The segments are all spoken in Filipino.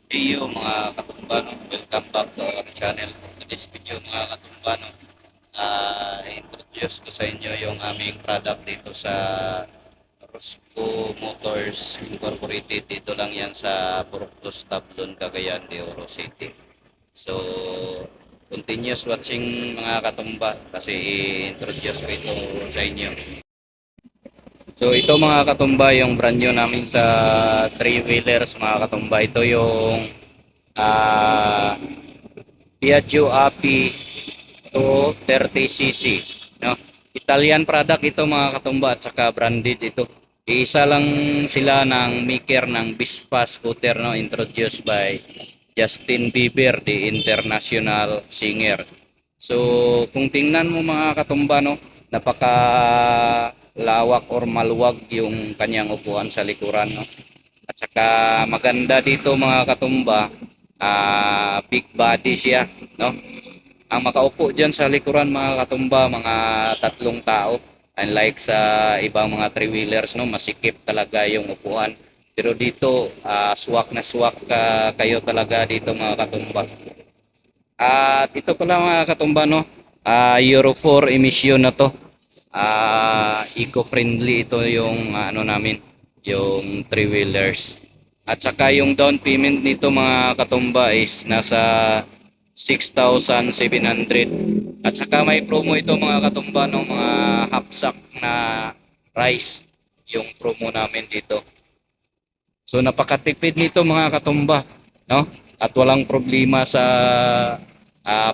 Iyo mga katumbano, welcome back to our channel. To this video mga katumbano, introduce ko sa inyo yung aming product dito sa Rosco Motors Incorporated. Dito lang yan sa Burgos, Tablon, Cagayan de Oro City. So, continuous watching mga katumba kasi i-introduce ko ito sa inyo. So ito mga katumba yung brand new namin sa 3-wheelers mga katumba. Ito yung ah Piaggio Api 230cc, no? Italian product ito mga katumba at saka branded ito. Iisa lang sila ng maker ng Vespa scooter, no, introduced by Justin Bieber, the international singer. So kung tingnan mo mga katumba, no, napaka lawak or maluwag yung kanyang upuan sa likuran, no. At saka maganda dito mga katumba, big body siya, no. Ang makaupo diyan sa likuran mga katumba, mga tatlong tao. Unlike sa ibang mga three-wheelers, no, masikip talaga yung upuan. Pero dito, swak na swak kayo talaga dito mga katumba. At ito pala mga katumba, no, Euro 4 emission na to. Eco-friendly ito yung ano namin, yung three-wheelers. At saka yung down payment nito mga katumba is nasa 6,700. At saka may promo ito mga katumba ng mga half sack na rice yung promo namin dito. So napakatipid nito mga katumba, no? At walang problema sa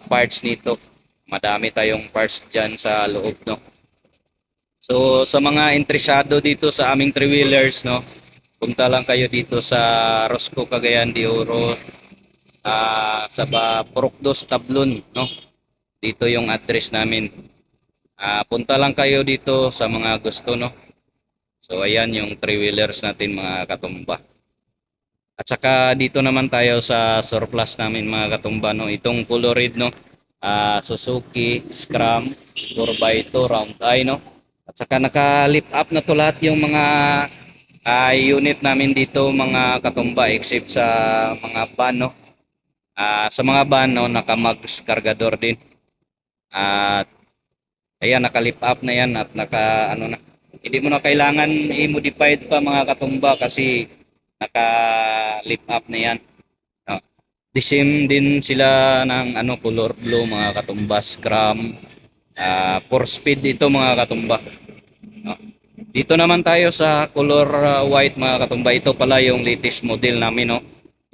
parts nito. Madami tayong parts diyan sa loob, no? So sa mga interesado dito sa aming three-wheelers, no, punta lang kayo dito sa Rosco Cagayan de Oro, sa Purokdos Tablon, no. Dito yung address namin. Punta lang kayo dito sa mga gusto, no. So ayan yung three-wheelers natin mga katumba. At saka dito naman tayo sa surplus namin mga katumba, no. Itong colored, no, Suzuki Scram 4x2 round eye, no. At saka naka-lift up na to lahat yung mga unit namin dito mga katumba except sa mga van, no. Sa mga van, no, naka-mags kargador din. At ayan, naka-lift up na yan at naka ano na. Hindi mo na kailangan i-modify pa mga katumba kasi naka-lift up na yan. No. The same din sila ng ano color blue mga katumba, Scrum. 4 speed ito mga katumba. No. Dito naman tayo sa color white mga katumba. Ito pala yung latest model namin, no.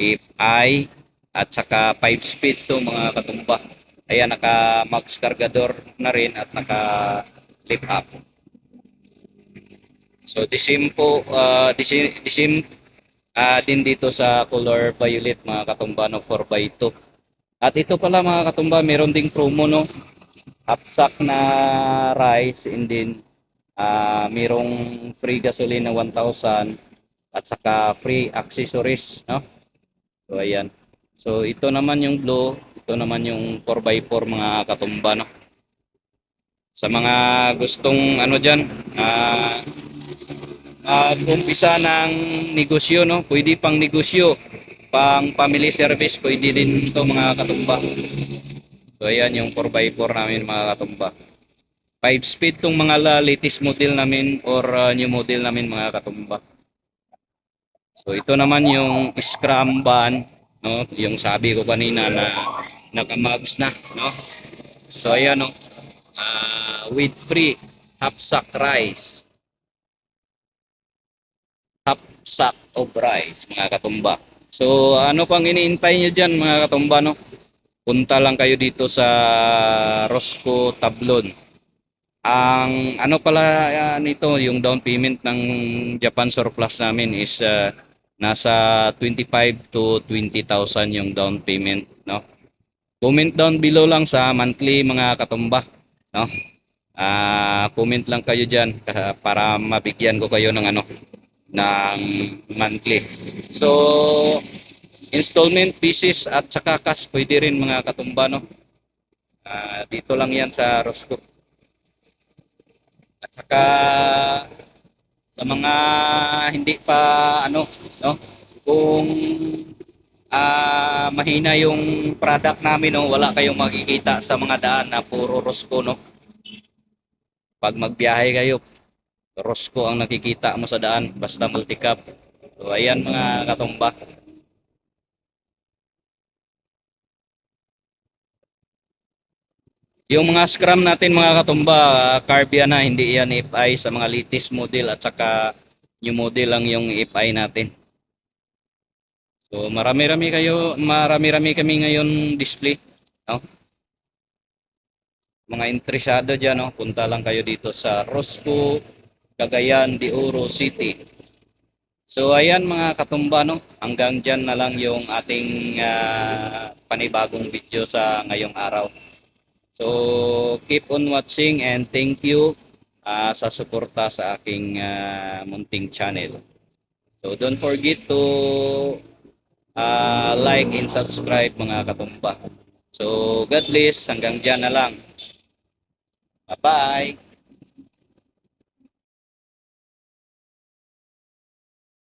If I at saka 5 speed to mga katumba. Ayan, naka max cargador na rin at naka lift up. So the same po, the same din dito sa color violet mga katumba, no, 4x2. At ito pala mga katumba, meron ding promo, no. Half sack na rice and then merong free gasoline na 1,000 at saka free accessories, no. So ayan. So ito naman yung blue, ito naman yung 4x4 mga katumba, no. Sa mga gustong ano diyan, umpisa ng negosyo, no. Pwede pang negosyo, pang family service, pwede din ito mga katumba. So ayan yung 4x4 namin mga katumba. 5 speed tong mga latest model namin or new model namin mga katumba. So ito naman yung Scrum van, no, yung sabi ko kanina na naka-mags na, no. So ayan, no, with free half sack rice, half sack of rice mga katumba. So ano pang iniintay nyo dyan mga katumba, no? Punta lang kayo dito sa Rosco Tablon. Ang ano pala nito, yung down payment ng Japan surplus namin is nasa 25 to 20,000 yung down payment, no. Comment down below lang sa monthly mga katumba, no. Comment lang kayo diyan para mabigyan ko kayo ng ano, ng monthly. So installment basis at saka cash pwede rin mga katumba, no. Dito lang yan sa Rosco. At saka sa mga hindi pa ano, no, kung mahina yung product namin, no? Wala kayong makikita sa mga daan na puro Rosco, no? Pag magbiyahe kayo, Rosco ang nakikita mo sa daan, basta multicab. So, ayan mga katumba. Yung mga scrum natin mga katumba, carb yan na, hindi yan FI sa mga latest model at saka new model lang yung FI natin. So marami-rami kami ngayon display, no? Mga interesado diyan, no, punta lang kayo dito sa Rosco, Cagayan de Oro City. So ayan mga katumba, no, hanggang diyan na lang yung ating panibagong video sa ngayong araw. So keep on watching and thank you sa suporta sa aking munting channel. So don't forget to like and subscribe mga katumba. So God bless, hanggang diyan na lang. Bye-bye!